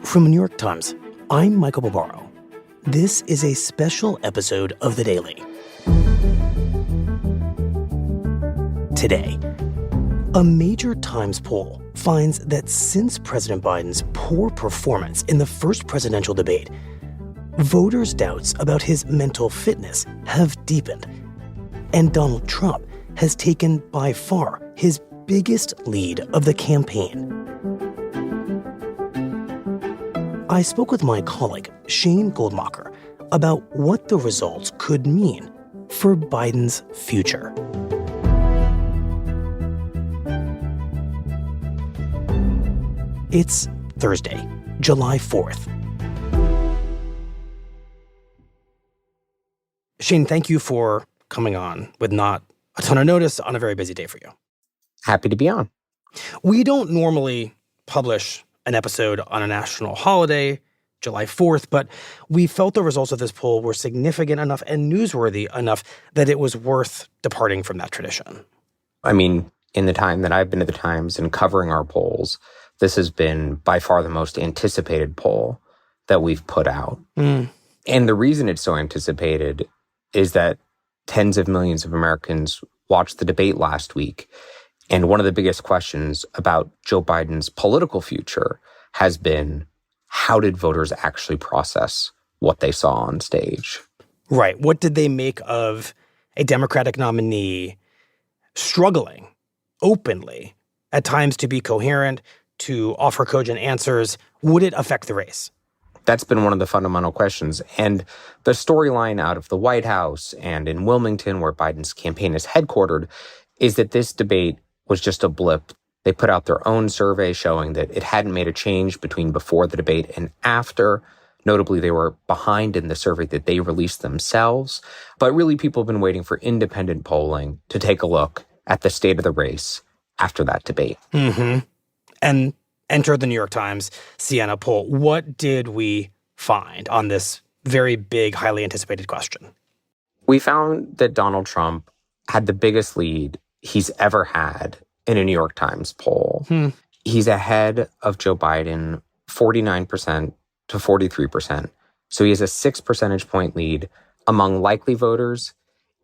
From the New York Times, I'm Michael Barbaro. This is a special episode of The Daily. Today, a major Times poll finds that since President Biden's poor performance in the first presidential debate, voters' doubts about his mental fitness have deepened, and Donald Trump has taken by far his biggest lead of the campaign. I spoke with my colleague, Shane Goldmacher, about what the results could mean for Biden's future. It's Thursday, July 4th. Shane, thank you for coming on with not a ton of notice on a very busy day for you. Happy to be on. We don't normally publish an episode on a national holiday, July 4th, but we felt the results of this poll were significant enough and newsworthy enough that it was worth departing from that tradition. I mean, in the time that I've been at the Times and covering our polls, this has been by far the most anticipated poll that we've put out. And the reason it's so anticipated is that tens of millions of Americans watched the debate last week. And one of the biggest questions about Joe Biden's political future has been, how did voters actually process what they saw on stage? Right. What did they make of a Democratic nominee struggling openly at times to be coherent, to offer cogent answers? Would it affect the race? That's been one of the fundamental questions. And the storyline out of the White House and in Wilmington, where Biden's campaign is headquartered, is that this debate was just a blip. They put out their own survey showing that it hadn't made a change between before the debate and after. Notably, they were behind in the survey that they released themselves. But really, people have been waiting for independent polling to take a look at the state of the race after that debate. And enter the New York Times Siena poll. What did we find on this very big, highly anticipated question? We found that Donald Trump had the biggest lead he's ever had in a New York Times poll. He's ahead of Joe Biden 49% to 43%. So he has a 6 percentage point lead among likely voters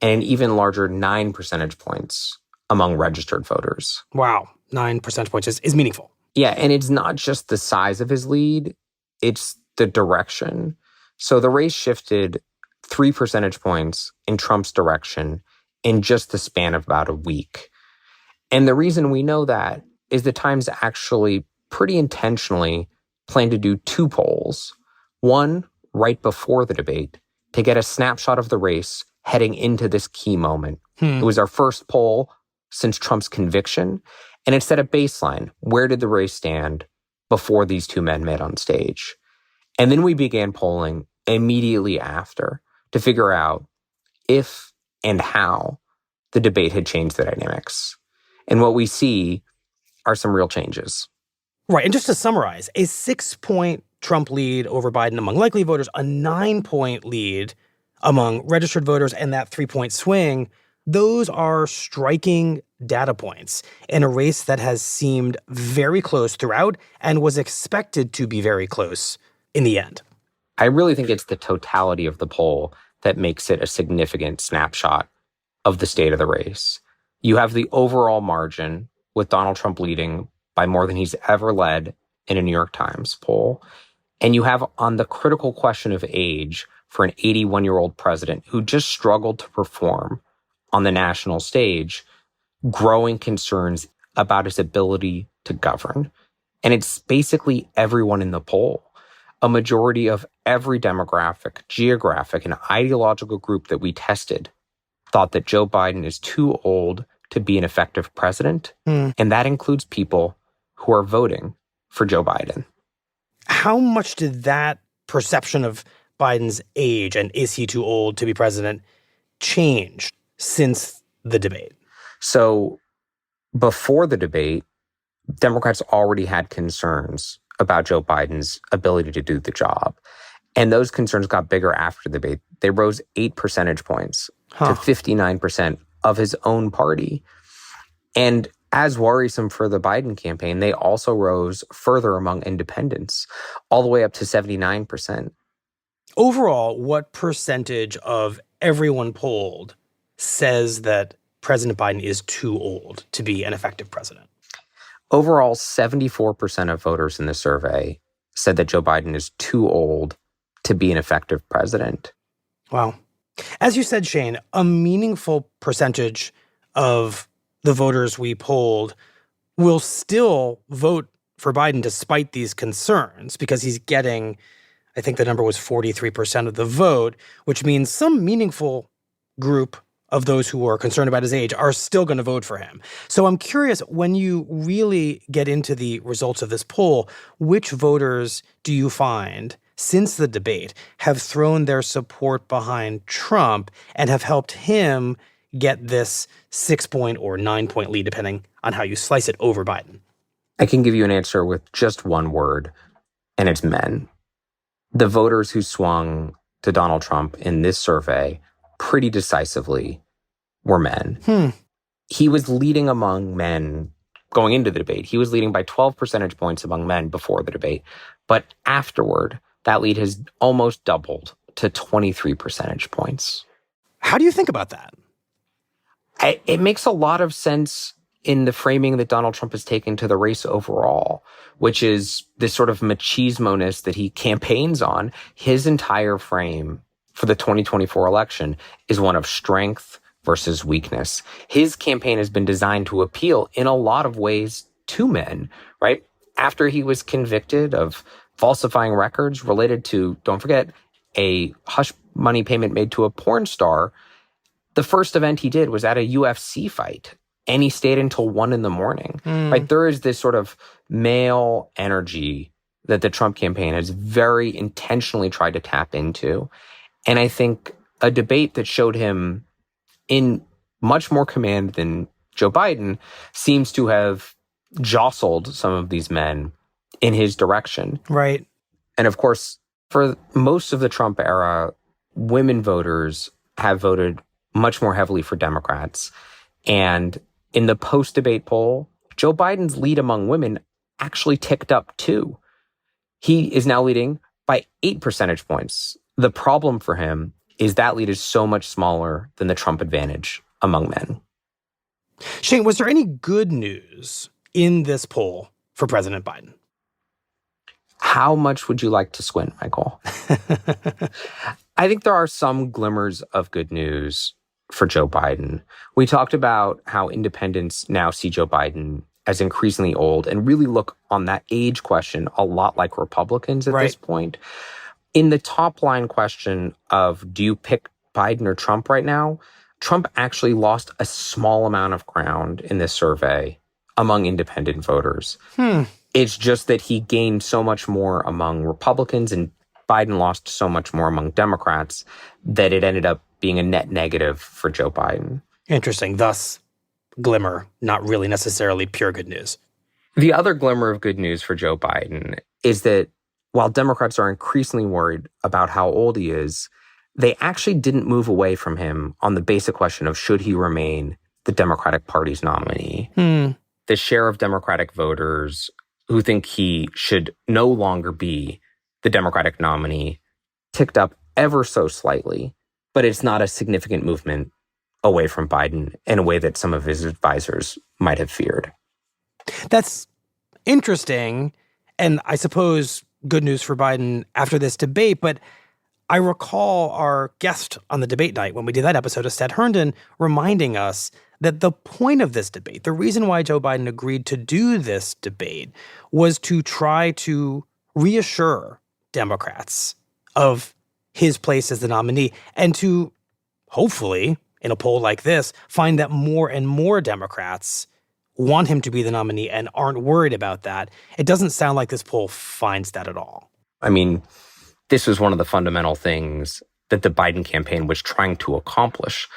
and an even larger 9 percentage points among registered voters. Wow, 9 percentage points is meaningful. Yeah, and it's not just the size of his lead, it's the direction. So the race shifted 3 percentage points in Trump's direction in just the span of about a week. And the reason we know that is the Times actually pretty intentionally planned to do 2 polls. One right before the debate to get a snapshot of the race heading into this key moment. It was our first poll since Trump's conviction, and it set a baseline. Where did the race stand before these two men met on stage? And then we began polling immediately after to figure out if and how the debate had changed the dynamics. And what we see are some real changes. Right. And just to summarize, a 6-point Trump lead over Biden among likely voters, a 9-point lead among registered voters, and that 3-point swing, those are striking data points in a race that has seemed very close throughout and was expected to be very close in the end. I really think it's the totality of the poll that makes it a significant snapshot of the state of the race. You have the overall margin with Donald Trump leading by more than he's ever led in a New York Times poll. And you have on the critical question of age for an 81-year-old president who just struggled to perform on the national stage, growing concerns about his ability to govern. And it's basically everyone in the poll. A majority of every demographic, geographic, and ideological group that we tested thought that Joe Biden is too old to be an effective president. And that includes people who are voting for Joe Biden. How much did that perception of Biden's age and is he too old to be president change since the debate? So before the debate, Democrats already had concerns about Joe Biden's ability to do the job. And those concerns got bigger after the debate. They rose 8 percentage points to 59% of his own party. And as worrisome for the Biden campaign, they also rose further among independents, all the way up to 79%. Overall, what percentage of everyone polled says that President Biden is too old to be an effective president? Overall, 74% of voters in the survey said that Joe Biden is too old to be an effective president. Wow. As you said, Shane, a meaningful percentage of the voters we polled will still vote for Biden despite these concerns because he's getting, I think the number was 43% of the vote, which means some meaningful group of those who are concerned about his age are still going to vote for him. So I'm curious, when you really get into the results of this poll, which voters do you find since the debate have thrown their support behind Trump and have helped him get this 6-point or 9-point lead, depending on how you slice it, over Biden? I can give you an answer with just one word, and it's men. The voters who swung to Donald Trump in this survey pretty decisively were men. He was leading among men going into the debate. He was leading by 12 percentage points among men before the debate. But afterward, that lead has almost doubled to 23 percentage points. How do you think about that? It makes a lot of sense in the framing that Donald Trump has taken to the race overall, which is this sort of machismo-ness that he campaigns on. His entire frame for the 2024 election is one of strength versus weakness. His campaign has been designed to appeal in a lot of ways to men, right? After he was convicted of falsifying records related to, don't forget, a hush money payment made to a porn star, the first event he did was at a UFC fight, and he stayed until 1 a.m. Right? There is this sort of male energy that the Trump campaign has very intentionally tried to tap into. And I think a debate that showed him in much more command than Joe Biden seems to have jostled some of these men in his direction. Right. And of course, for most of the Trump era, women voters have voted much more heavily for Democrats. And in the post-debate poll, Joe Biden's lead among women actually ticked up too. He is now leading by 8 percentage points. The problem for him is that lead is so much smaller than the Trump advantage among men. Shane, was there any good news in this poll for President Biden? How much would you like to squint, Michael? I think there are some glimmers of good news for Joe Biden. We talked about how independents now see Joe Biden as increasingly old and really look on that age question a lot like Republicans at this point. In the top line question of do you pick Biden or Trump right now, Trump actually lost a small amount of ground in this survey among independent voters. It's just that he gained so much more among Republicans and Biden lost so much more among Democrats that it ended up being a net negative for Joe Biden. Interesting. Thus, glimmer, not really necessarily pure good news. The other glimmer of good news for Joe Biden is that while Democrats are increasingly worried about how old he is, they actually didn't move away from him on the basic question of should he remain the Democratic Party's nominee. The share of Democratic voters who think he should no longer be the Democratic nominee ticked up ever so slightly, but it's not a significant movement away from Biden in a way that some of his advisors might have feared. That's interesting, and I suppose good news for Biden after this debate, but I recall our guest on the debate night when we did that episode, Estette Herndon, reminding us that the point of this debate, the reason why Joe Biden agreed to do this debate, was to try to reassure Democrats of his place as the nominee and to hopefully, in a poll like this, find that more and more Democrats want him to be the nominee and aren't worried about that. It doesn't sound like this poll finds that at all. I mean, this was one of the fundamental things that the Biden campaign was trying to accomplish.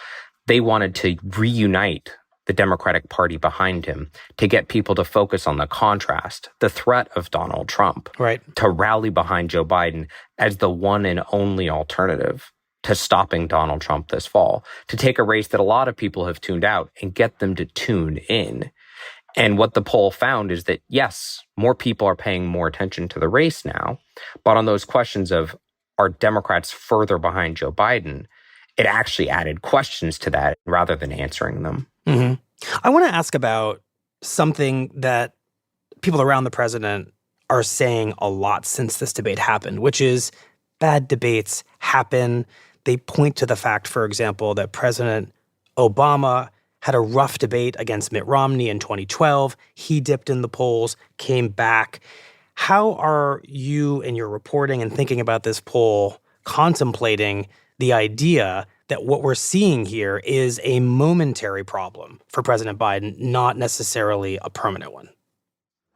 They wanted to reunite the Democratic Party behind him, to get people to focus on the contrast, the threat of Donald Trump, to rally behind Joe Biden as the one and only alternative to stopping Donald Trump this fall, to take a race that a lot of people have tuned out and get them to tune in. And what the poll found is that, yes, more people are paying more attention to the race now. But on those questions of, are Democrats further behind Joe Biden, it actually added questions to that rather than answering them. Mm-hmm. I want to ask about something that people around the president are saying a lot since this debate happened, which is bad debates happen. They point to the fact, for example, that President Obama had a rough debate against Mitt Romney in 2012. He dipped in the polls, came back. How are you in your reporting and thinking about this poll contemplating the idea that what we're seeing here is a momentary problem for President Biden, not necessarily a permanent one?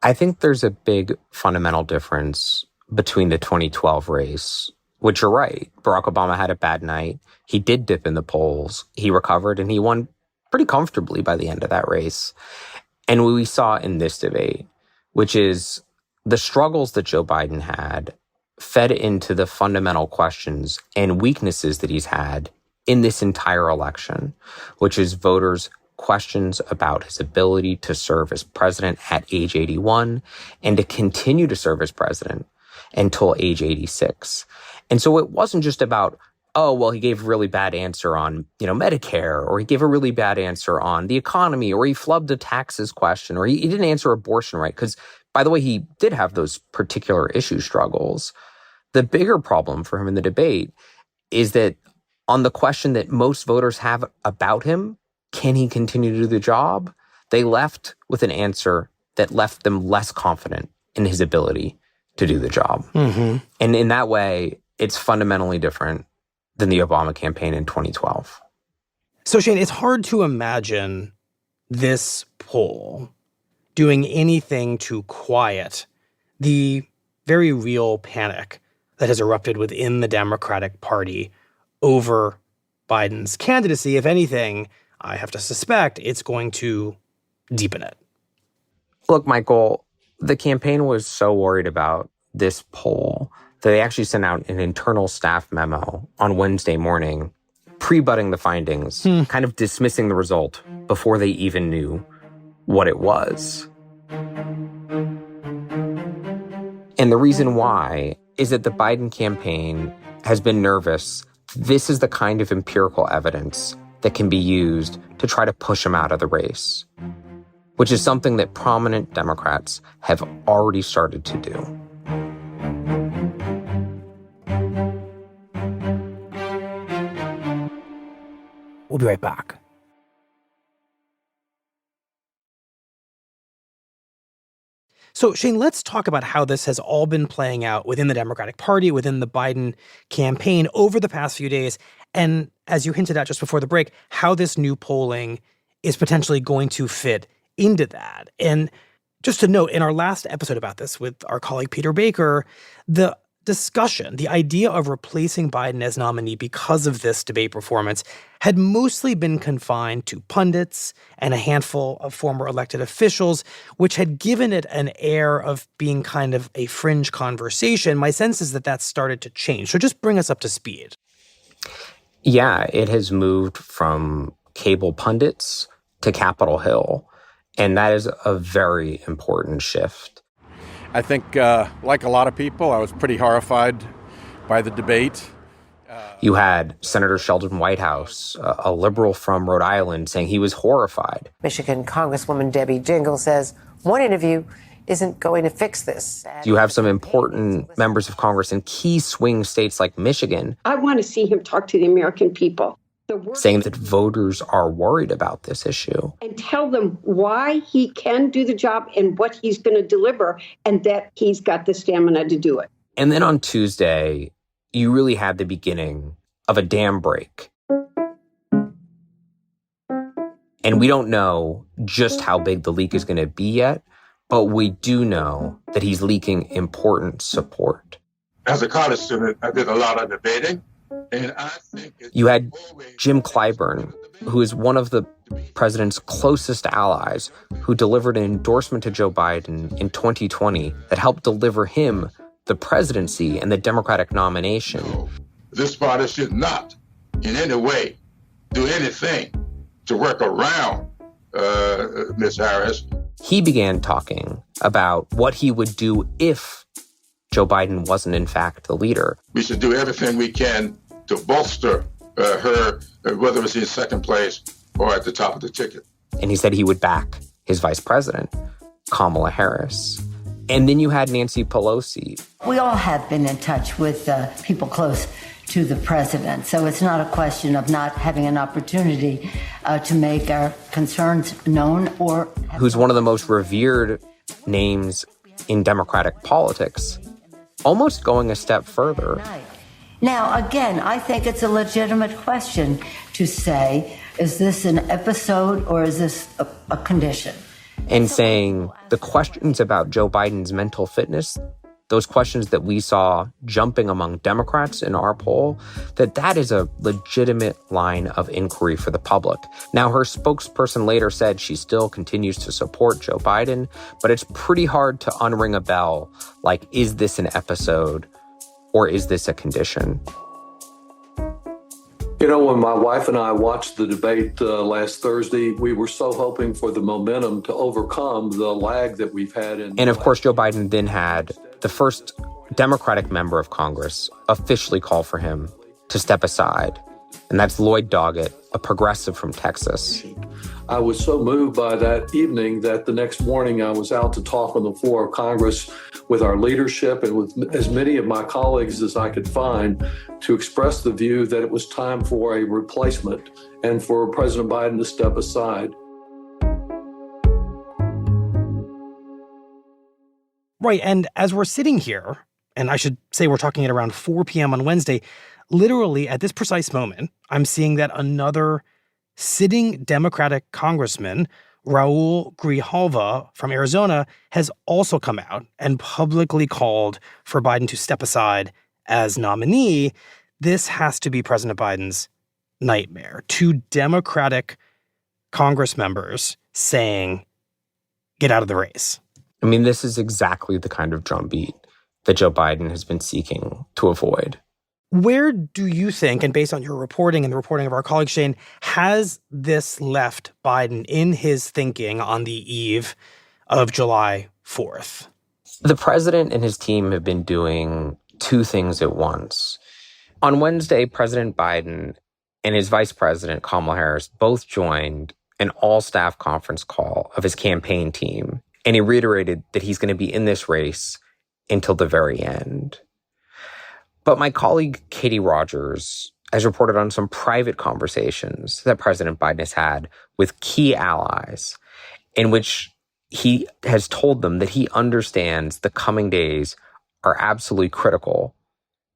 I think there's a big fundamental difference between the 2012 race, which you're right. Barack Obama had a bad night. He did dip in the polls. He recovered and he won pretty comfortably by the end of that race. And what we saw in this debate, which is the struggles that Joe Biden had fed into the fundamental questions and weaknesses that he's had in this entire election, which is voters' questions about his ability to serve as president at age 81 and to continue to serve as president until age 86. And so it wasn't just about, oh, well, he gave a really bad answer on, Medicare, or he gave a really bad answer on the economy, or he flubbed a taxes question, or he didn't answer abortion right. Because, by the way, he did have those particular issue struggles. The bigger problem for him in the debate is that on the question that most voters have about him, can he continue to do the job? They left with an answer that left them less confident in his ability to do the job. Mm-hmm. And in that way, it's fundamentally different than the Obama campaign in 2012. So, Shane, it's hard to imagine this poll doing anything to quiet the very real panic that has erupted within the Democratic Party over Biden's candidacy. If anything, I have to suspect it's going to deepen it. Look, Michael, the campaign was so worried about this poll that they actually sent out an internal staff memo on Wednesday morning, pre-butting the findings, kind of dismissing the result before they even knew what it was. And the reason why is that the Biden campaign has been nervous. This is the kind of empirical evidence that can be used to try to push him out of the race, which is something that prominent Democrats have already started to do. We'll be right back. So, Shane, let's talk about how this has all been playing out within the Democratic Party, within the Biden campaign over the past few days. And as you hinted at just before the break, how this new polling is potentially going to fit into that. And just to note, in our last episode about this with our colleague Peter Baker, the discussion, the idea of replacing Biden as nominee because of this debate performance had mostly been confined to pundits and a handful of former elected officials, which had given it an air of being kind of a fringe conversation. My sense is that that's started to change. So just bring us up to speed. Yeah, it has moved from cable pundits to Capitol Hill, and that is a very important shift. I think, like a lot of people, I was pretty horrified by the debate. You had Senator Sheldon Whitehouse, a liberal from Rhode Island, saying he was horrified. Michigan Congresswoman Debbie Dingell says one interview isn't going to fix this. You have some important members of Congress in key swing states like Michigan. I want to see him talk to the American people. Saying that voters are worried about this issue. And tell them why he can do the job and what he's going to deliver, and that he's got the stamina to do it. And then on Tuesday, you really had the beginning of a dam break. And we don't know just how big the leak is going to be yet, but we do know that he's leaking important support. As a college student, I did a lot of debating. And I think you had Jim Clyburn, who is one of the president's closest allies, who delivered an endorsement to Joe Biden in 2020 that helped deliver him the presidency and the Democratic nomination. This party should not in any way do anything to work around Ms. Harris. he began talking about what he would do if Joe Biden wasn't, in fact, the leader. We should do everything we can to bolster her, whether it's in second place or at the top of the ticket. And he said he would back his vice president, Kamala Harris. And then you had Nancy Pelosi. We all have been in touch with people close to the president. So it's not a question of not having an opportunity to make our concerns known or... Who's one of the most revered names in Democratic politics, almost going a step further. Now, again, I think it's a legitimate question to say, is this an episode or is this a condition? And saying the questions about Joe Biden's mental fitness, those questions that we saw jumping among Democrats in our poll, that is a legitimate line of inquiry for the public. Now, her spokesperson later said she still continues to support Joe Biden, but it's pretty hard to unring a bell like, is this an episode or is this a condition? You know, when my wife and I watched the debate last Thursday, we were so hoping for the momentum to overcome the lag that we've had. And of course, Joe Biden then had the first Democratic member of Congress officially call for him to step aside. And that's Lloyd Doggett, a progressive from Texas. I was so moved by that evening that the next morning I was out to talk on the floor of Congress with our leadership and with as many of my colleagues as I could find to express the view that it was time for a replacement and for President Biden to step aside. Right, and as we're sitting here, and I should say we're talking at around 4 p.m. on Wednesday, literally at this precise moment, I'm seeing that another sitting Democratic congressman, Raul Grijalva from Arizona, has also come out and publicly called for Biden to step aside as nominee. This has to be President Biden's nightmare. 2 Democratic Congress members saying, get out of the race. I mean, this is exactly the kind of drumbeat that Joe Biden has been seeking to avoid. Where do you think, and based on your reporting and the reporting of our colleague Shane, has this left Biden in his thinking on the eve of July 4th? The president and his team have been doing 2 things at once. On Wednesday, President Biden and his vice president, Kamala Harris, both joined an all-staff conference call of his campaign team, and he reiterated that he's going to be in this race until the very end. But my colleague, Katie Rogers, has reported on some private conversations that President Biden has had with key allies in which he has told them that he understands the coming days are absolutely critical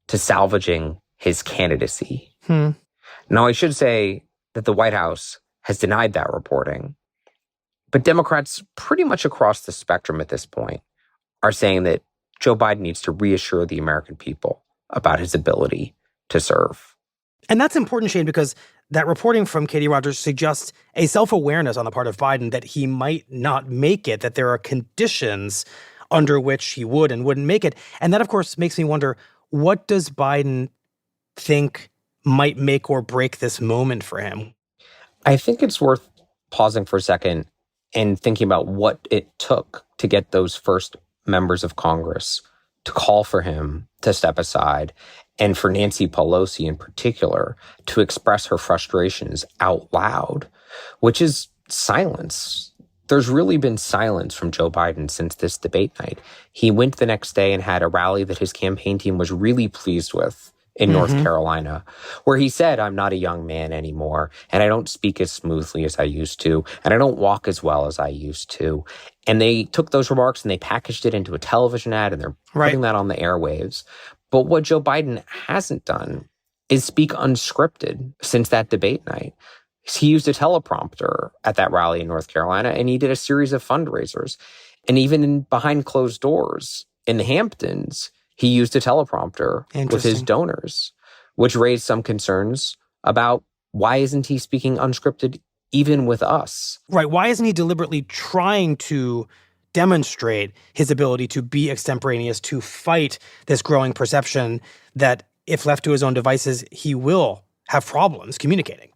to salvaging his candidacy. Now, I should say that the White House has denied that reporting. But Democrats pretty much across the spectrum at this point are saying that Joe Biden needs to reassure the American people about his ability to serve. And that's important, Shane, because that reporting from Katie Rogers suggests a self-awareness on the part of Biden that he might not make it, that there are conditions under which he would and wouldn't make it. And that, of course, makes me wonder, what does Biden think might make or break this moment for him? I think it's worth pausing for a second and thinking about what it took to get those first members of Congress to call for him to step aside, and for Nancy Pelosi in particular to express her frustrations out loud, which is silence. There's really been silence from Joe Biden since this debate night. He went the next day and had a rally that his campaign team was really pleased with in North Carolina, where he said, I'm not a young man anymore, and I don't speak as smoothly as I used to, and I don't walk as well as I used to. And they took those remarks and they packaged it into a television ad, and they're putting that on the airwaves. But what Joe Biden hasn't done is speak unscripted since that debate night. He used a teleprompter at that rally in North Carolina, and he did a series of fundraisers. And even behind closed doors in the Hamptons, he used a teleprompter with his donors, which raised some concerns about why isn't he speaking unscripted even with us? Right. Why isn't he deliberately trying to demonstrate his ability to be extemporaneous, to fight this growing perception that if left to his own devices, he will have problems communicating?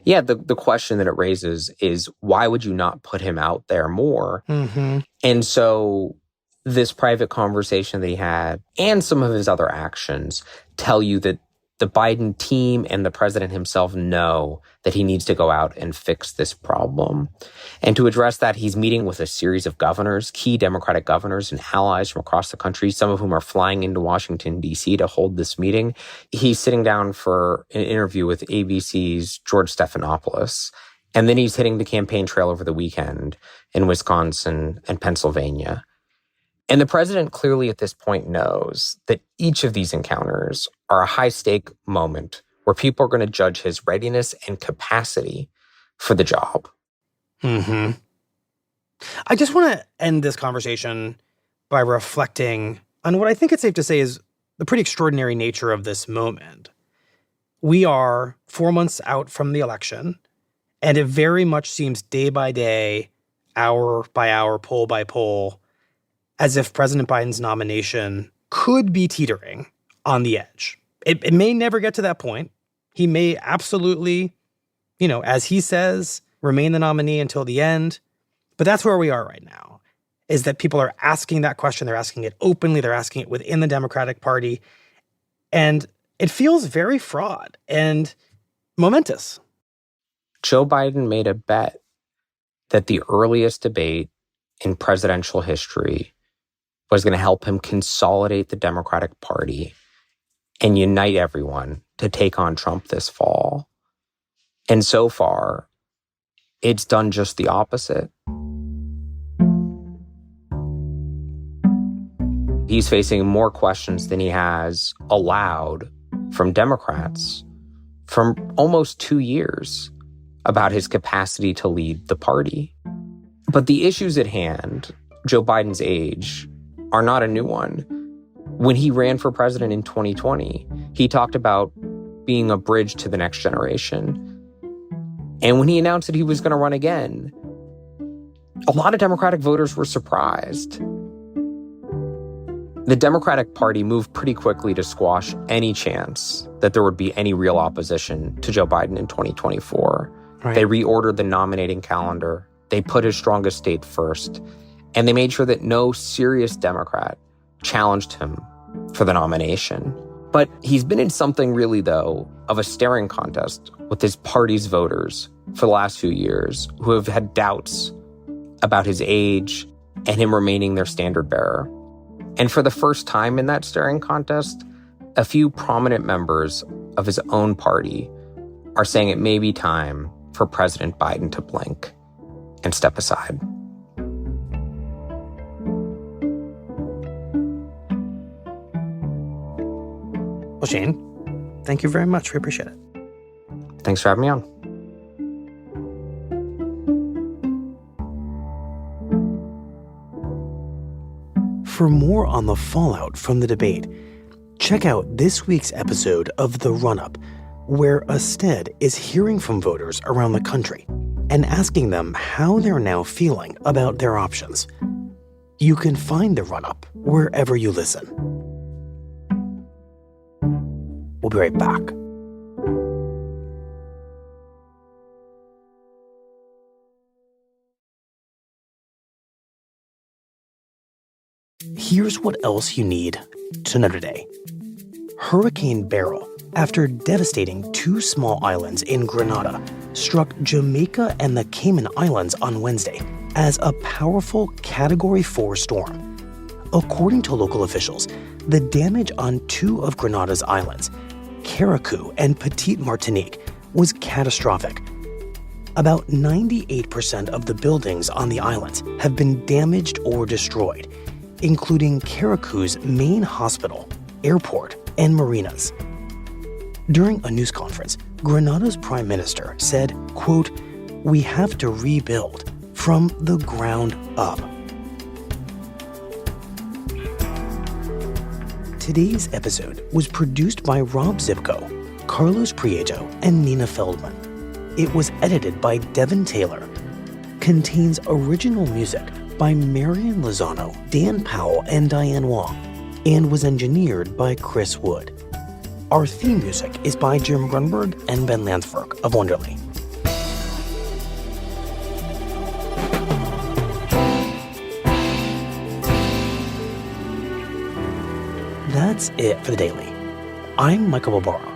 Yeah, the question that it raises is, why would you not put him out there more? Mm-hmm. And so this private conversation that he had and some of his other actions tell you that the Biden team and the president himself know that he needs to go out and fix this problem. And to address that, he's meeting with a series of governors, key Democratic governors and allies from across the country, some of whom are flying into Washington, D.C. to hold this meeting. He's sitting down for an interview with ABC's George Stephanopoulos. And then he's hitting the campaign trail over the weekend in Wisconsin and Pennsylvania. And the president clearly at this point knows that each of these encounters are a high-stake moment where people are going to judge his readiness and capacity for the job. Mm-hmm. I just want to end this conversation by reflecting on what I think it's safe to say is the pretty extraordinary nature of this moment. We are 4 months out from the election, and it very much seems day by day, hour by hour, poll by poll, as if President Biden's nomination could be teetering on the edge. It may never get to that point. He may absolutely, as he says, remain the nominee until the end. But that's where we are right now, is that people are asking that question. They're asking it openly. They're asking it within the Democratic Party. And it feels very fraught and momentous. Joe Biden made a bet that the earliest debate in presidential history was going to help him consolidate the Democratic Party and unite everyone to take on Trump this fall. And so far, it's done just the opposite. He's facing more questions than he has allowed from Democrats from almost 2 years about his capacity to lead the party. But the issues at hand, Joe Biden's age, are not a new one. When he ran for president in 2020, he talked about being a bridge to the next generation. And when he announced that he was going to run again, a lot of Democratic voters were surprised. The Democratic Party moved pretty quickly to squash any chance that there would be any real opposition to Joe Biden in 2024. Right. They reordered the nominating calendar. They put his strongest state first. And they made sure that no serious Democrat challenged him for the nomination. But he's been in something really, though, of a staring contest with his party's voters for the last few years who have had doubts about his age and him remaining their standard bearer. And for the first time in that staring contest, a few prominent members of his own party are saying it may be time for President Biden to blink and step aside. Well, Shane, thank you very much. We appreciate it. Thanks for having me on. For more on the fallout from the debate, check out this week's episode of The Run-Up, where Usted is hearing from voters around the country and asking them how they're now feeling about their options. You can find The Run-Up wherever you listen. We'll be right back. Here's what else you need to know today. Hurricane Beryl, after devastating 2 small islands in Grenada, struck Jamaica and the Cayman Islands on Wednesday as a powerful Category 4 storm. According to local officials, the damage on 2 of Grenada's islands, Carriacou and Petite Martinique, was catastrophic. About 98% of the buildings on the islands have been damaged or destroyed, including Carriacou's main hospital, airport, and marinas. During a news conference, Grenada's prime minister said, quote, "We have to rebuild from the ground up." Today's episode was produced by Rob Zipko, Carlos Prieto, and Nina Feldman. It was edited by Devin Taylor, contains original music by Marian Lozano, Dan Powell, and Diane Wong, and was engineered by Chris Wood. Our theme music is by Jim Grunberg and Ben Landsberg of Wonderly. That's it for The Daily. I'm Michael Barbaro.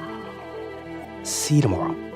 See you tomorrow.